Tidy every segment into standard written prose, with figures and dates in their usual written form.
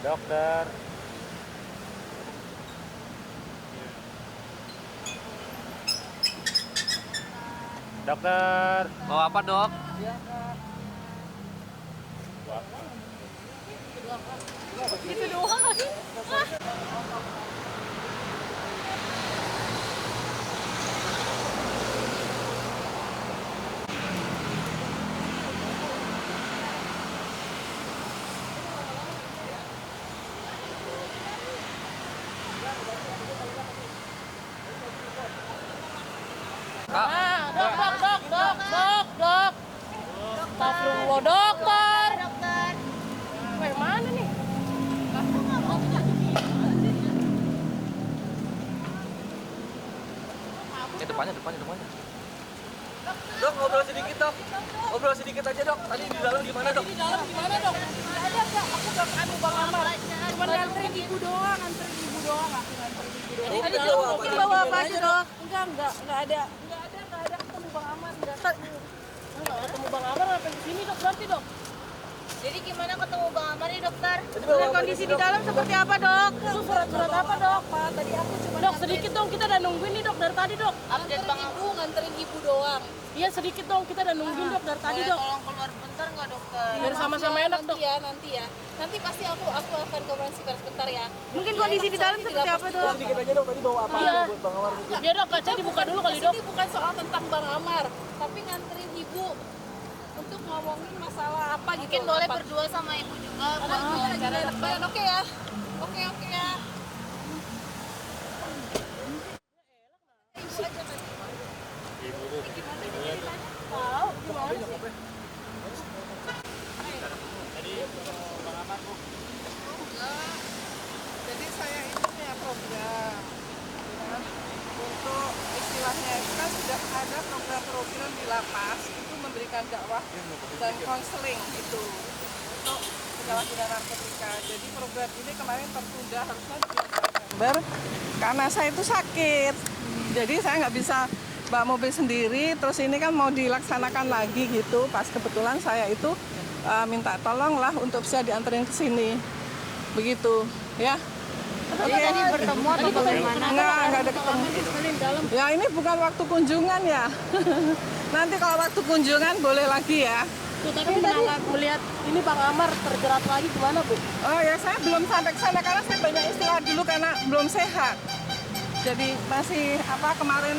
Dokter. Dokter. Mau apa, Dok? Itu doang lagi. Kak, Dok. Astagfirullah, dokter. Wah, mana nih? depannya. Dok, ngobrol sedikit, Dok. Ngobrol sedikit aja, Dok. Tadi di dalam gimana, Dok? Di dalam gimana, Dok? Nggak ada, Kak. Aku udah anu Bang Amar. Cuma nganterin ibu doang, Aku nganterin ibu doang. Tadi dia mungkin bawa apa aja, Dok? Enggak ada ketemu Bang Amar, enggak ketemu Bang Amar sampai di sini, Dok. Berarti, Dok. Jadi gimana ketemu Bang Amar nih, dokter? Kondisi di dalam seperti apa, Dok? Itu surat-surat apa, Dok? Tadi aku cuma Dok, sedikit dong, kita udah nungguin nih, Dok, dari tadi, Dok. Update Bang Amar. Nganterin ibu doang. Iya, sedikit dong, kita udah nungguin, Dok, dari tadi, Boleh Dok. tolong keluar bentar nggak, dokter? Biar sama-sama enak, Dok. Nanti ya. Nanti pasti aku akan konferensi pers bentar ya. Mungkin kondisi di dalam seperti apa, Dok? Sedikit aja, Dok. Tadi bawa apa buat Bang Amar? Biar, Dok, kaca dibuka dulu kali, Dok. Ini bukan soal tentang Bang Amar, tapi nganterin ibu untuk ngomongin masalah apa gitu. Mungkin boleh berdua sama ibu juga. Cara depan, oke ya. Oke ya. Jadi saya ini punya program untuk istilahnya itu kan sudah ada program-program di lapas itu memberikan dakwah dan konseling itu untuk penyalahgunaan narkotika. Jadi program ini kemarin tertunda harusnya di November karena saya itu sakit. Jadi saya nggak bisa bawa mobil sendiri. Terus ini kan mau dilaksanakan lagi gitu. Pas kebetulan saya itu minta tolonglah untuk bisa dianterin ke sini. Begitu, ya. Oke. Tadi bertemu atau bagaimana? Enggak ada ketemu. Ya ini bukan waktu kunjungan ya. Nanti kalau waktu kunjungan boleh lagi ya. Tapi melihat ini Bang Amar terjerat lagi gimana, Bu? Oh ya, saya belum sampai ke sana karena saya banyak istirahat dulu karena belum sehat. Jadi masih kemarin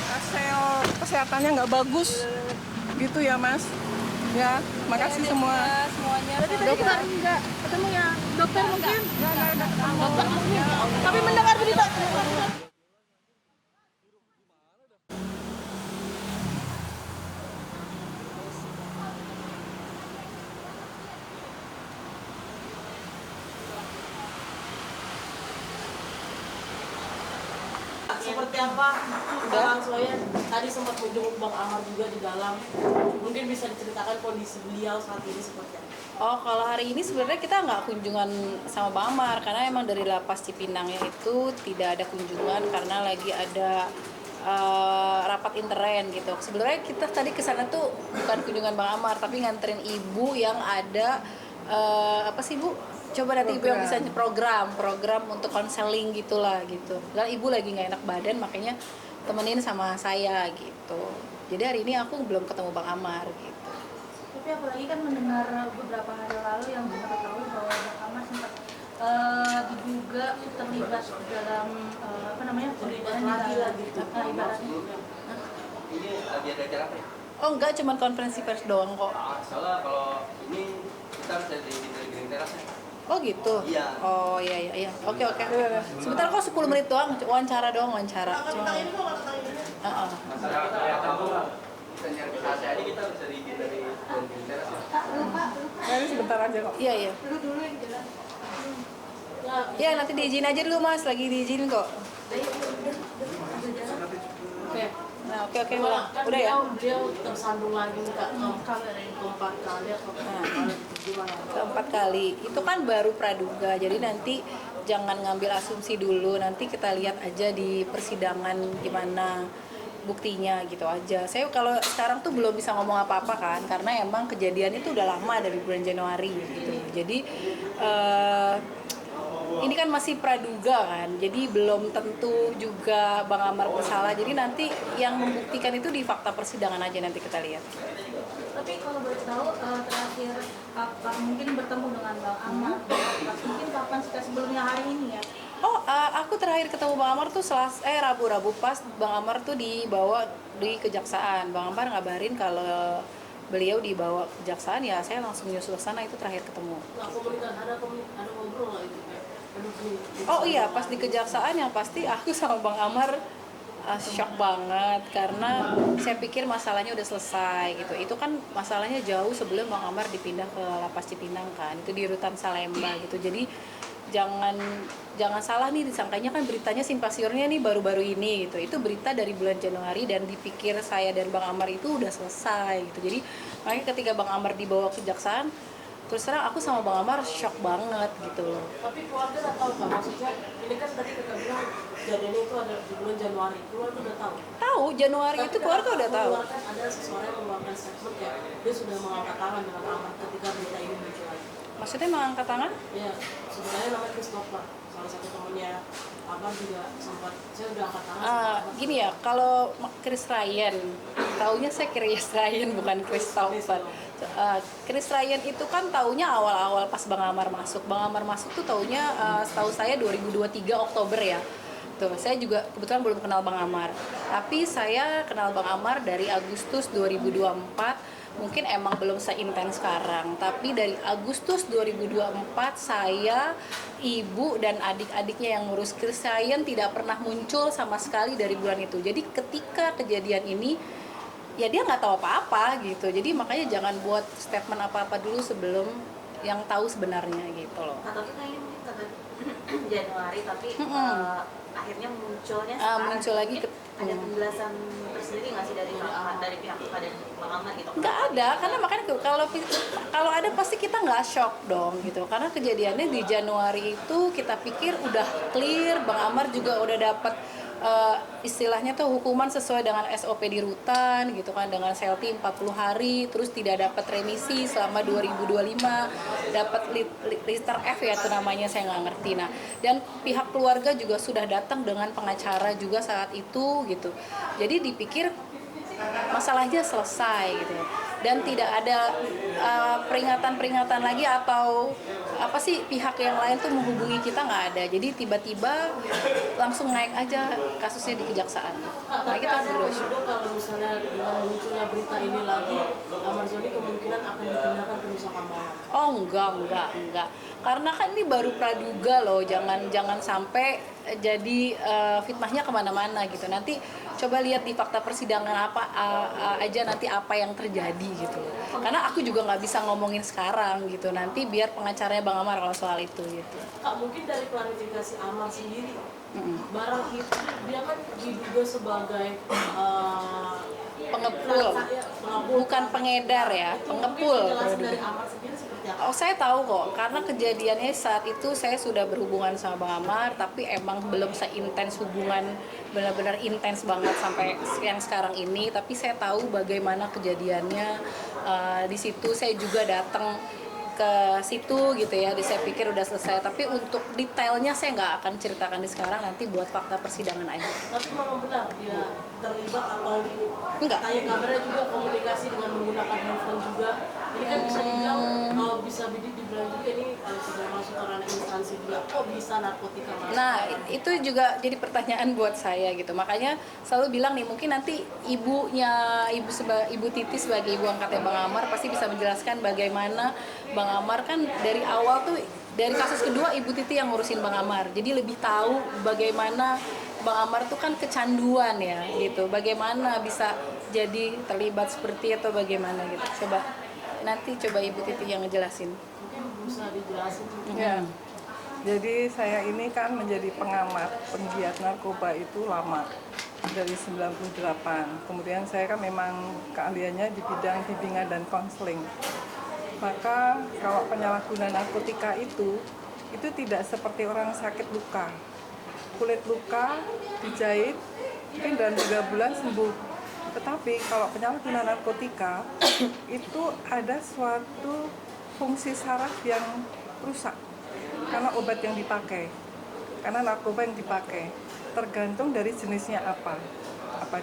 hasil kesehatannya nggak bagus. Gitu ya, Mas. Ya, makasih semua. Semuanya. Tadi kita enggak ketemu ya dokter mungkin? Dokter mungkin. Tapi mendengar berita. Seperti apa? Bang Soya tadi sempat menjenguk Bang Amar juga di dalam. Mungkin bisa diceritakan kondisi beliau saat ini seperti apa? Oh, kalau hari ini sebenarnya kita nggak kunjungan sama Bang Amar karena emang dari lapas Cipinangnya itu tidak ada kunjungan karena lagi ada rapat intern gitu. Sebenarnya kita tadi ke sana tuh bukan kunjungan Bang Amar tapi nganterin ibu yang ada apa sih, Bu? Coba nanti ibu yang bisa program untuk konseling gitulah gitu. Karena ibu lagi nggak enak badan makanya temenin sama saya gitu. Jadi hari ini aku belum ketemu Bang Amar gitu. Tapi apalagi kan mendengar beberapa hari lalu yang kita ketahui bahwa Bang Amar sempat diduga terlibat dalam Terlibat lagi lah gitu. ibaratnya. Ini lagi ada acara apa ya? Oh enggak, cuman konferensi pers doang kok. Soalnya kalau ini kita harus dari Green Terrace ya. Oh gitu? Iya. Oh iya. Oke. Sebentar kok 10 menit doang, wawancara. Cuma. Masalah kita nyari bisa jadi kita bisa diizin dari Green Terrace ya. Ini sebentar aja kok. Iya. Ya nanti diizin aja dulu Mas, lagi diizin kok. Oke. Nah, oke, Kan udah ya. Beliau tersandung lagi Kak. Keempat kali atau gimana? Keempat kali. Itu kan baru praduga. Jadi nanti jangan ngambil asumsi dulu. Nanti kita lihat aja di persidangan gimana buktinya gitu aja. Saya kalau sekarang tuh belum bisa ngomong apa-apa kan karena emang kejadian itu udah lama dari bulan Januari gitu. Jadi ini kan masih praduga kan, jadi belum tentu juga Bang Amar bersalah. Jadi nanti yang membuktikan itu di fakta persidangan aja, nanti kita lihat. Tapi kalau boleh tahu terakhir kapan mungkin bertemu dengan Bang Amar, mungkin kapan sih, sebelumnya hari ini ya? Oh, aku terakhir ketemu Bang Amar tuh Rabu pas Bang Amar tuh dibawa di kejaksaan. Bang Amar ngabarin kalau beliau dibawa kejaksaan, ya saya langsung nyusul ke sana, itu terakhir ketemu. Ada ngobrol lah itu ya? Oh iya, pas di kejaksaan yang pasti aku sama Bang Amar shock banget karena saya pikir masalahnya udah selesai gitu. Itu kan masalahnya jauh sebelum Bang Amar dipindah ke Lapas Cipinang kan, itu di Rutan Salemba gitu. Jadi jangan salah nih, disangkanya kan beritanya simpasiornya nih baru-baru ini gitu. Itu berita dari bulan Januari dan dipikir saya dan Bang Amar itu udah selesai gitu. Jadi makanya ketika Bang Amar dibawa ke kejaksaan, terus terang aku sama Bang Amar shock banget gitu loh. Tapi keluarga udah tahu nggak, maksudnya ini kan tadi kita bilang kejadiannya itu ada di bulan Januari, keluarga udah tahu. Tahu, Januari itu keluarga udah tahu. Ada seseorang yang mengeluarkan statement ya, dia sudah mengangkat tangan dengan Amar ketika berita ini muncul lagi. Maksudnya mengangkat tangan? Ya, sebenarnya namanya Christopher, salah satu temannya Amar juga sempat, saya udah angkat tangan. Gini ya, kalau Chris Ryan, taunya saya Chris Ryan bukan Christopher. Chris Ryan itu kan taunya awal-awal pas Bang Amar masuk. Bang Amar masuk tuh taunya setahu saya 2023 Oktober ya. Tuh, saya juga kebetulan belum kenal Bang Amar. Tapi saya kenal Bang Amar dari Agustus 2024. Mungkin emang belum seintens sekarang, tapi dari Agustus 2024 saya, ibu dan adik-adiknya yang ngurus Chris Ryan tidak pernah muncul sama sekali dari bulan itu. Jadi ketika kejadian ini ya dia nggak tahu apa-apa gitu. Jadi makanya jangan buat statement apa-apa dulu sebelum yang tahu sebenarnya gitu loh. Tapi kayaknya mungkin kata Januari, tapi akhirnya munculnya muncul lagi ada penjelasan tersendiri nggak sih dari pihak kepada Bang Amar gitu? Nggak ada, karena makanya kalau ada pasti kita nggak shock dong gitu, karena kejadiannya di Januari itu kita pikir udah clear, Bang Amar juga udah dapat istilahnya tuh hukuman sesuai dengan SOP di rutan gitu kan, dengan selti 40 hari, terus tidak dapat remisi selama 2025, dapat liter F ya itu namanya, saya nggak ngerti. Nah, dan pihak keluarga juga sudah datang dengan pengacara juga saat itu gitu, jadi dipikir masalahnya selesai gitu, dan tidak ada peringatan-peringatan lagi atau apa sih pihak yang lain tuh menghubungi kita, nggak ada. Jadi tiba-tiba langsung naik aja kasusnya di kejaksaan. Nah, kita berdoa kalau misalnya dengan munculnya berita ini lagi, Amar Zoni kemungkinan akan dipindahkan ke Nusa Kambangan. Oh enggak, karena kan ini baru praduga loh, jangan sampai jadi fitnahnya kemana-mana gitu. Nanti coba lihat di fakta persidangan aja nanti apa yang terjadi gitu. Karena aku juga nggak bisa ngomongin sekarang gitu. Nanti biar pengacaranya Bang Amar kalau soal itu gitu. Kak, mungkin dari klarifikasi Amar sendiri, barang itu dia kan diduga sebagai pengepul, bukan pengedar ya, pengepul. Dari Amar sendiri seperti apa? Oh, saya tahu kok, karena kejadiannya saat itu saya sudah berhubungan sama Bang Amar, tapi emang belum seintens hubungan, benar-benar intens banget sampai yang sekarang ini. Tapi saya tahu bagaimana kejadiannya. Di situ saya juga datang ke situ gitu ya, saya pikir udah selesai, tapi untuk detailnya saya nggak akan ceritakan di sekarang, nanti buat fakta persidangan aja. Tapi memang benar dia terlibat atau Enggak. kayak kabarnya juga komunikasi dengan menggunakan handphone juga. Ini kan bisa dibilang kalau bisa dibilang juga ini sudah masuk ke ranah instansi juga. Kok bisa narkotika masuk? Nah, itu juga jadi pertanyaan buat saya gitu. Makanya selalu bilang nih, mungkin nanti ibu Titi sebagai ibu angkatnya Bang Amar pasti bisa menjelaskan bagaimana Bang Amar kan dari awal tuh, dari kasus kedua Ibu Titi yang ngurusin Bang Amar. Jadi lebih tahu bagaimana Bang Amar tuh kan kecanduan ya gitu. Bagaimana bisa jadi terlibat seperti atau bagaimana gitu. Nanti coba Ibu Titi yang ngejelasin. Mungkin bisa dijelasin. Ya. Jadi saya ini kan menjadi pengamat penggiat narkoba itu lama, dari 98. Kemudian saya kan memang keahliannya di bidang bimbingan dan konseling. Maka kalau penyalahgunaan narkotika itu tidak seperti orang sakit luka. Kulit luka dijahit mungkin dalam 3 bulan sembuh. Tetapi kalau penyalahgunaan narkotika itu ada suatu fungsi saraf yang rusak. karena obat yang dipakai, karena narkoba yang dipakai. Tergantung dari jenisnya apa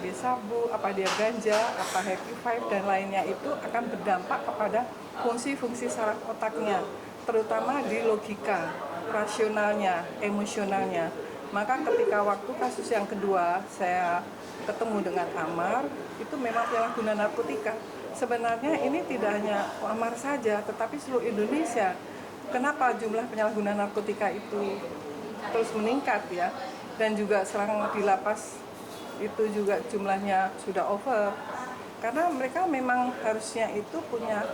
dia sabu, apa dia ganja, apa happy five dan lainnya, itu akan berdampak kepada fungsi-fungsi saraf otaknya, terutama di logika, rasionalnya, emosionalnya. Maka ketika waktu kasus yang kedua saya ketemu dengan Amar, itu memang penyalahguna narkotika. Sebenarnya ini tidak hanya Amar saja, tetapi seluruh Indonesia. Kenapa jumlah penyalahguna narkotika itu terus meningkat ya? Dan juga serang di lapas itu juga jumlahnya sudah over. Karena mereka memang harusnya itu punya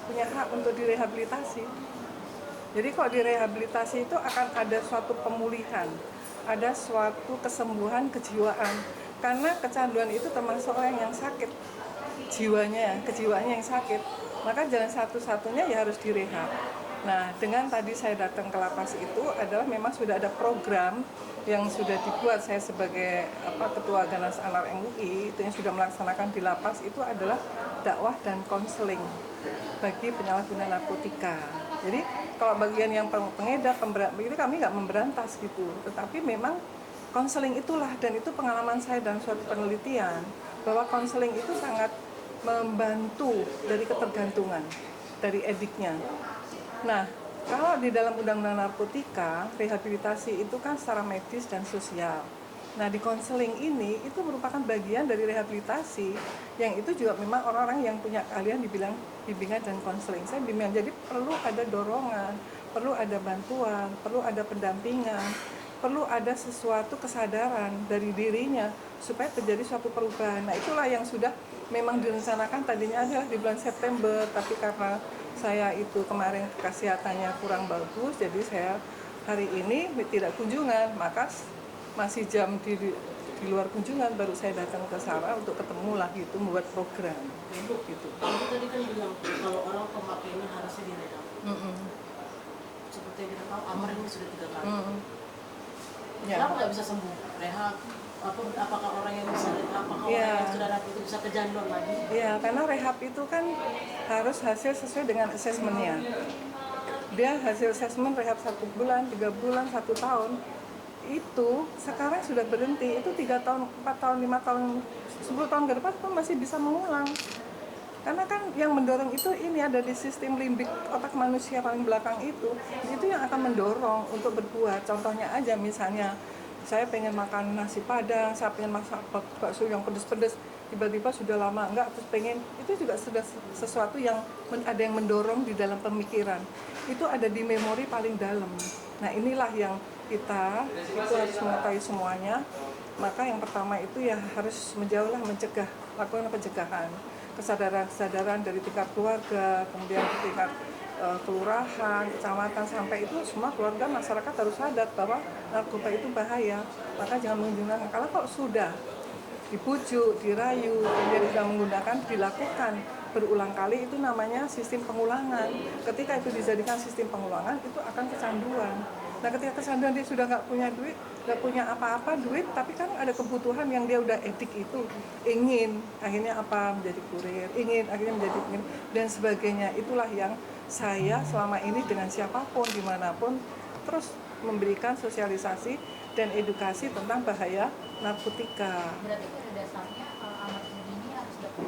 punya hak untuk direhabilitasi. Jadi kalau direhabilitasi itu akan ada suatu pemulihan, ada suatu kesembuhan kejiwaan. Karena kecanduan itu termasuk orang yang sakit, kejiwaannya yang sakit. Maka jalan satu-satunya ya harus direhab. Nah, dengan tadi saya datang ke lapas itu adalah memang sudah ada program yang sudah dibuat. Saya sebagai Ketua Ganas Anar MUI itu yang sudah melaksanakan di lapas itu adalah dakwah dan konseling bagi penyalahguna narkotika. Jadi kalau bagian yang pengedar, itu kami nggak memberantas gitu, tetapi memang konseling itulah, dan itu pengalaman saya dalam suatu penelitian bahwa konseling itu sangat membantu dari ketergantungan, dari ediknya. Nah, kalau di dalam undang-undang narkotika, rehabilitasi itu kan secara medis dan sosial. Nah, di konseling ini itu merupakan bagian dari rehabilitasi, yang itu juga memang orang-orang yang punya keahlian dibilang bimbingan dan konseling. Saya bimbingan, jadi perlu ada dorongan, perlu ada bantuan, perlu ada pendampingan, perlu ada sesuatu kesadaran dari dirinya supaya terjadi suatu perubahan. Nah, itulah yang sudah memang direncanakan tadinya adalah di bulan September, tapi karena saya itu kemarin kesehatannya kurang bagus, jadi saya hari ini tidak kunjungan, maka masih jam di luar kunjungan baru saya datang ke sana untuk ketemu lagi itu membuat program gitu. Kalau tadi kan bilang kalau orang pemakainya harusnya direhab. Seperti yang kita tahu Amar ini sudah 3 kali. Kenapa nggak bisa sembuh? Rehab? Apakah orang yang bisa rehab? Apakah orang yang sudah rehab itu bisa kecanduan lagi? Iya, karena rehab itu kan harus hasil sesuai dengan asesmennya. Dia hasil asesmen rehab 1 bulan, 3 bulan, 1 tahun. Itu sekarang sudah berhenti, itu 3 tahun, 4 tahun, 5 tahun, 10 tahun ke depan pun masih bisa mengulang. Karena kan yang mendorong itu ini ada di sistem limbik otak manusia paling belakang itu yang akan mendorong untuk berbuat. Contohnya aja misalnya, saya pengen makan nasi padang, saya pengen masak bakso yang pedes-pedes, tiba-tiba sudah lama enggak, terus pengen, itu juga sudah sesuatu yang ada yang mendorong di dalam pemikiran. Itu ada di memori paling dalam. Nah, inilah yang kita itu harus mengetahui semuanya. Maka yang pertama itu ya harus menjauhlah, mencegah, lakukan pencegahan, kesadaran dari tingkat keluarga, kemudian tingkat kelurahan, kecamatan, sampai itu semua keluarga masyarakat harus sadar bahwa narkoba itu bahaya. Maka jangan menggunakan. Kalau sudah dibujuk, dirayu, kemudian sudah menggunakan, dilakukan berulang kali, itu namanya sistem pengulangan. Ketika itu dijadikan sistem pengulangan, itu akan kecanduan. Nah, ketika kecanduan dia sudah nggak punya duit, nggak punya apa-apa duit, tapi kan ada kebutuhan yang dia udah edik itu, ingin, akhirnya apa, menjadi kurir, ingin, akhirnya menjadi ingin, dan sebagainya. Itulah yang saya selama ini dengan siapapun, dimanapun, terus memberikan sosialisasi dan edukasi tentang bahaya narkotika. Berarti pada dasarnya amat ini harus dapat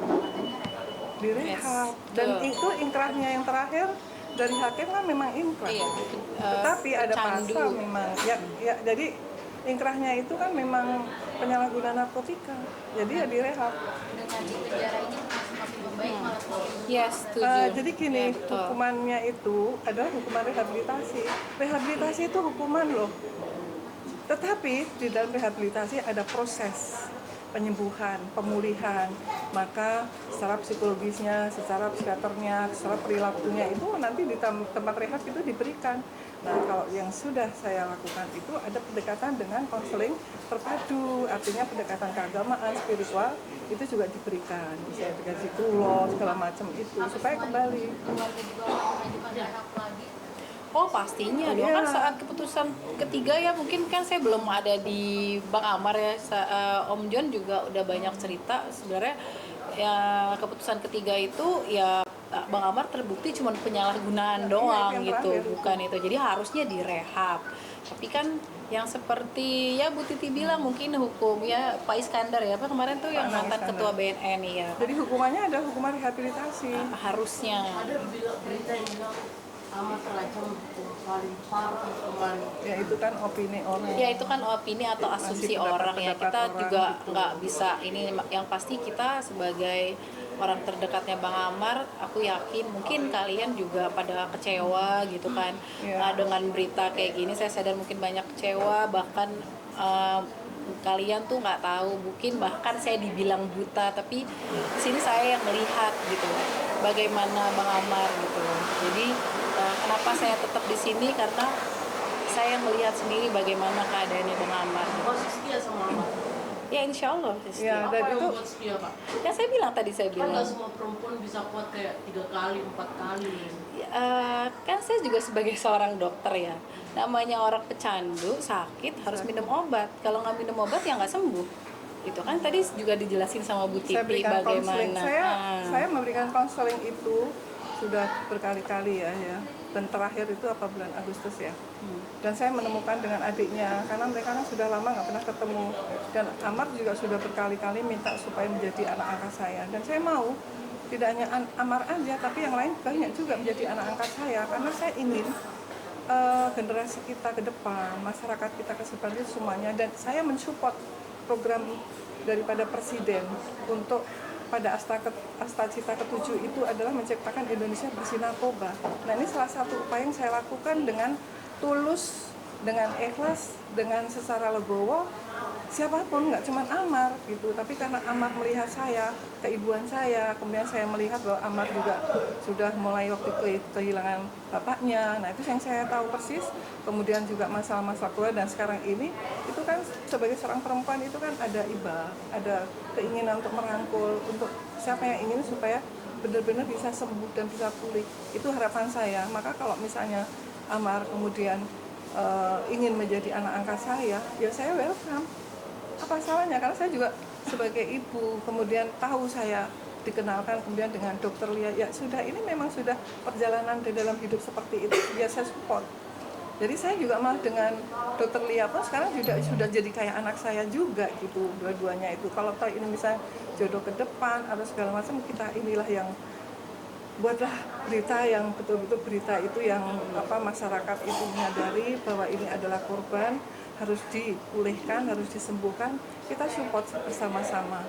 direhab. Dan itu inkrahnya yang terakhir dari hakim kan memang inkrah. Tetapi ada pasal memang ya jadi inkrahnya itu kan memang penyalahgunaan narkotika. Jadi ya direhab. Dengan di penjara ini masih membaik malah semakin Yes, setuju. Jadi gini, hukumannya itu adalah hukuman rehabilitasi. Rehabilitasi itu hukuman loh. Tetapi di dalam rehabilitasi ada proses penyembuhan, pemulihan. Maka secara psikologisnya, secara psikiaternya, secara perilakunya itu nanti di tempat rehab itu diberikan. Nah, kalau yang sudah saya lakukan itu ada pendekatan dengan konseling terpadu, artinya pendekatan keagamaan, spiritual itu juga diberikan. Bisa dikasih kulo, segala macam itu supaya kembali. keluarga juga mengajukan rehab lagi. Oh pastinya dong, kan saat keputusan ketiga ya mungkin kan saya belum ada di Bang Amar ya, Om John juga udah banyak cerita sebenarnya ya keputusan ketiga itu ya Bang Amar terbukti cuma penyalahgunaan doang yang gitu, terakhir. bukan itu. Jadi harusnya direhab. Tapi kan yang seperti ya Bu Titi bilang mungkin hukum ya Pak Iskandar ya apa kemarin tuh yang mantan Iskandar. ketua BNN ya. Jadi hukumannya ada hukuman rehabilitasi. Harusnya. Ada berita yang bilang Amar terancam hukum paling parah kemarin. Ya itu kan opini orang. Ya itu kan opini atau asumsi orang ya. pendapat Kita orang juga gitu. nggak bisa ini yang pasti kita sebagai orang terdekatnya Bang Amar, aku yakin mungkin kalian juga pada kecewa gitu kan. Iya. Dengan berita kayak gini saya sadar mungkin banyak kecewa, bahkan kalian tuh nggak tahu, mungkin bahkan saya dibilang buta, tapi di sini saya yang melihat gitu bagaimana Bang Amar gitu. Jadi kenapa saya tetap di sini, karena saya melihat sendiri bagaimana keadaannya Bang Amar. Masih setia sama Amar. Ya insya Allah Ya, Apa dan yang itu buat setia, Pak? ya saya bilang tadi saya Kan bilang nggak semua perempuan bisa kuat kayak 3 kali, 4 kali. kan saya juga sebagai seorang dokter ya, namanya orang pecandu sakit harus minum obat, kalau nggak minum obat ya nggak sembuh. Itu kan tadi juga dijelasin sama Bu saya Titi berikan konseling. bagaimana. Saya memberikan konseling itu sudah berkali-kali ya. Dan terakhir itu apa bulan Agustus ya. Dan saya menemukan dengan adiknya karena mereka kan sudah lama nggak pernah ketemu. Dan Amar juga sudah berkali-kali minta supaya menjadi anak angkat saya. Dan saya mau tidak hanya Amar aja, tapi yang lain banyak juga menjadi anak angkat saya karena saya ingin generasi kita ke depan, masyarakat kita ke depan itu semuanya. Dan saya mensupport program daripada Presiden untuk pada Asta Cita ke-7 itu adalah menciptakan Indonesia bersih narkoba. Nah ini salah satu upaya yang saya lakukan dengan tulus, dengan ikhlas, dengan secara legowo. Siapapun, nggak cuma Amar gitu, tapi karena Amar melihat saya, keibuan saya, kemudian saya melihat bahwa Amar juga sudah mulai waktu kehilangan bapaknya. Nah itu yang saya tahu persis. Kemudian juga masalah-masalah keluarga dan sekarang ini itu kan sebagai seorang perempuan itu kan ada iba, ada keinginan untuk merangkul, untuk siapa yang ingin supaya benar-benar bisa sembuh dan bisa pulih. Itu harapan saya. Maka kalau misalnya Amar kemudian ingin menjadi anak angkat saya, ya saya welcome. Apa salahnya? Karena saya juga sebagai ibu, kemudian tahu saya dikenalkan kemudian dengan Dokter Lia, ya sudah ini memang sudah perjalanan di dalam hidup seperti itu, ya saya support. Jadi saya juga malah dengan Dokter Lia pun sekarang juga sudah jadi kayak anak saya juga gitu, dua-duanya itu. Kalau tahu ini misalnya jodoh ke depan atau segala macam, kita inilah yang buatlah berita yang betul-betul berita itu yang masyarakat itu menyadari bahwa ini adalah korban, harus dipulihkan, harus disembuhkan. Kita support bersama-sama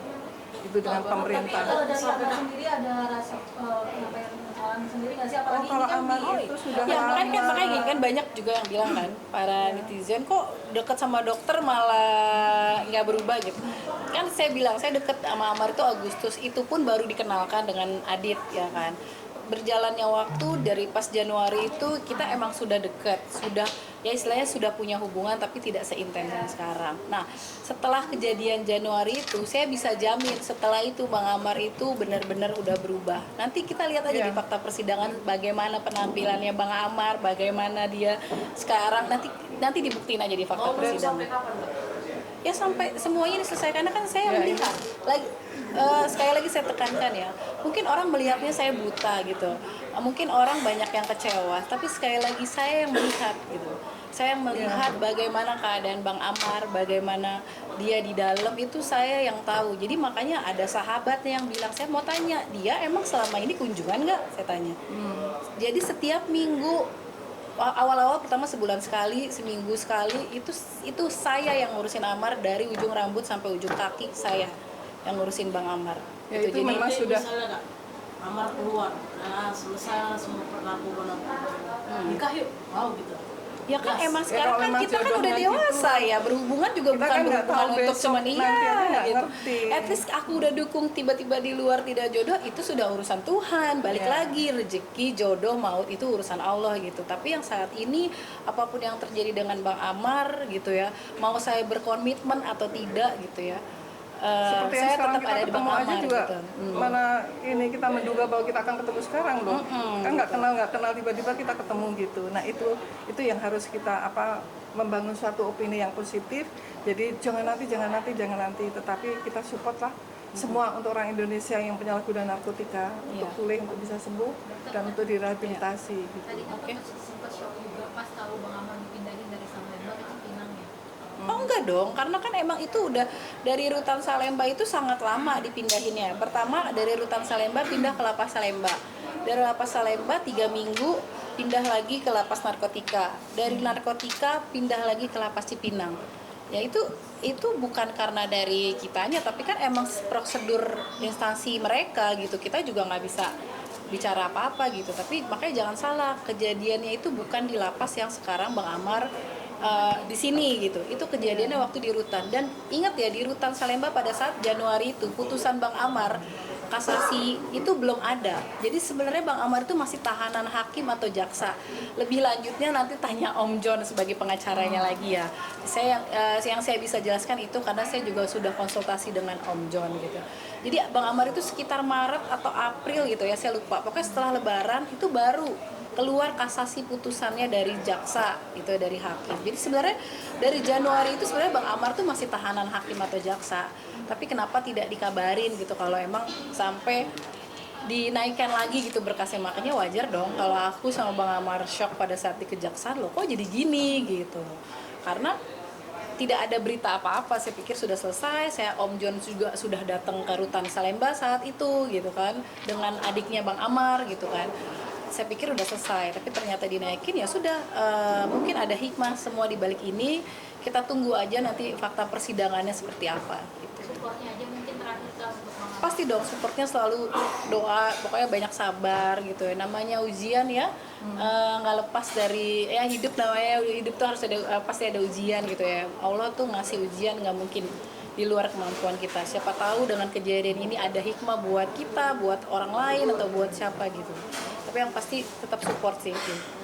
itu dengan pemerintah. Kalau dari Amar sendiri ada rasa kenapa yang alami sendiri nggak sih? Apalagi Kalau ini kan Amar di itu sudah Ya lama. makanya gini kan banyak juga yang bilang kan para netizen kok deket sama dokter malah nggak berubah gitu. Kan saya bilang saya deket sama Amar itu Agustus, itu pun baru dikenalkan dengan Adit ya kan. Berjalannya waktu dari pas Januari itu kita emang sudah deket, sudah ya istilahnya sudah punya hubungan tapi tidak seintens yang sekarang. Nah setelah kejadian Januari itu saya bisa jamin setelah itu Bang Amar itu benar-benar udah berubah. Nanti kita lihat aja di fakta persidangan bagaimana penampilannya Bang Amar, bagaimana dia sekarang, nanti dibuktiin aja di fakta persidangan. Sampai kapan, Mbak? Ya sampai semuanya diselesaikan, karena kan saya melihat lagi sekali lagi saya tekankan ya, mungkin orang melihatnya saya buta gitu, mungkin orang banyak yang kecewa, tapi sekali lagi saya yang melihat gitu, saya melihat bagaimana keadaan Bang Amar, bagaimana dia di dalam itu saya yang tahu. Jadi makanya ada sahabatnya yang bilang, saya mau tanya dia emang selama ini kunjungan nggak, saya tanya. Jadi setiap minggu awal-awal pertama sebulan sekali, seminggu sekali, itu saya yang ngurusin Amar dari ujung rambut sampai ujung kaki, saya yang ngurusin Bang Amar. Ya, Gitu. itu memang sudah. Misalnya Kak, Amar keluar, nah selesai semua perlakuan nikah yuk, mau gitu. Ya kan Yes. emang Ya, sekarang kalau kan memang kita kan jodohnya udah dewasa ya, berhubungan juga Kita bukan kan nggak berhubungan tahu untuk besok cuman nanti aja nggak gitu. ngerti. At least aku udah dukung, tiba-tiba di luar tidak jodoh itu sudah urusan Tuhan. Balik lagi rezeki, jodoh, maut itu urusan Allah gitu. Tapi yang saat ini apapun yang terjadi dengan Bang Amar gitu ya, mau saya berkomitmen atau tidak gitu ya. Seperti yang Saya sekarang tetap kita ada di Bang ketemu aja Amar juga, gitu. mana ini kita menduga bahwa kita akan ketemu sekarang loh. Kan nggak kenal tiba-tiba kita ketemu gitu. Nah itu yang harus kita membangun suatu opini yang positif. Jadi jangan nanti, tetapi kita support lah semua untuk orang Indonesia yang penyalahguna narkotika untuk Iya. pulih, untuk bisa sembuh dan untuk direhabilitasi gitu. Tadi kan sempat shock juga pas tahu Bang Amar dipindahin dari Salemba ke Cipinang ya. Oh enggak dong, karena kan emang itu udah dari rutan Salemba itu sangat lama dipindahinnya. Pertama dari rutan Salemba pindah ke Lapas Salemba. Dari Lapas Salemba 3 minggu pindah lagi ke Lapas Narkotika. Dari narkotika pindah lagi ke Lapas Cipinang. Ya itu bukan karena dari kitanya, tapi kan emang prosedur instansi mereka gitu. Kita juga nggak bisa bicara apa-apa gitu. Tapi makanya jangan salah, kejadiannya itu bukan di lapas yang sekarang Bang Amar di sini gitu. Itu kejadiannya waktu di rutan. Dan ingat ya, di rutan Salemba pada saat Januari itu putusan Bang Amar kasasi itu belum ada. Jadi sebenarnya Bang Amar itu masih tahanan hakim atau jaksa. Lebih lanjutnya nanti tanya Om John sebagai pengacaranya lagi ya. Yang saya bisa jelaskan itu karena saya juga sudah konsultasi dengan Om John gitu. Jadi Bang Amar itu sekitar Maret atau April gitu ya, saya lupa. Pokoknya setelah Lebaran itu baru keluar kasasi putusannya dari jaksa, itu dari hakim. Jadi sebenarnya dari Januari itu sebenarnya Bang Amar tuh masih tahanan hakim atau jaksa. Tapi kenapa tidak dikabarin gitu kalau emang sampai dinaikkan lagi gitu berkasnya. Makanya wajar dong kalau aku sama Bang Amar shock pada saat di kejaksaan, loh kok jadi gini gitu. Karena tidak ada berita apa-apa, saya pikir sudah selesai. Om John juga sudah datang ke rutan Salemba saat itu gitu kan, dengan adiknya Bang Amar gitu kan. Saya pikir udah selesai, tapi ternyata dinaikin, ya sudah, mungkin ada hikmah semua di balik ini. Kita tunggu aja nanti fakta persidangannya seperti apa gitu. Supportnya aja mungkin terakhir ke untuk Bang Amar. Pasti dong, supportnya selalu doa, pokoknya banyak sabar gitu ya. Namanya ujian ya, nggak lepas dari ya hidup, namanya hidup tuh harus ada, pasti ada ujian gitu ya. Allah tuh ngasih ujian nggak mungkin di luar kemampuan kita. Siapa tahu dengan kejadian ini ada hikmah buat kita, buat orang lain atau buat siapa gitu. Tapi yang pasti tetap support sih. Gitu.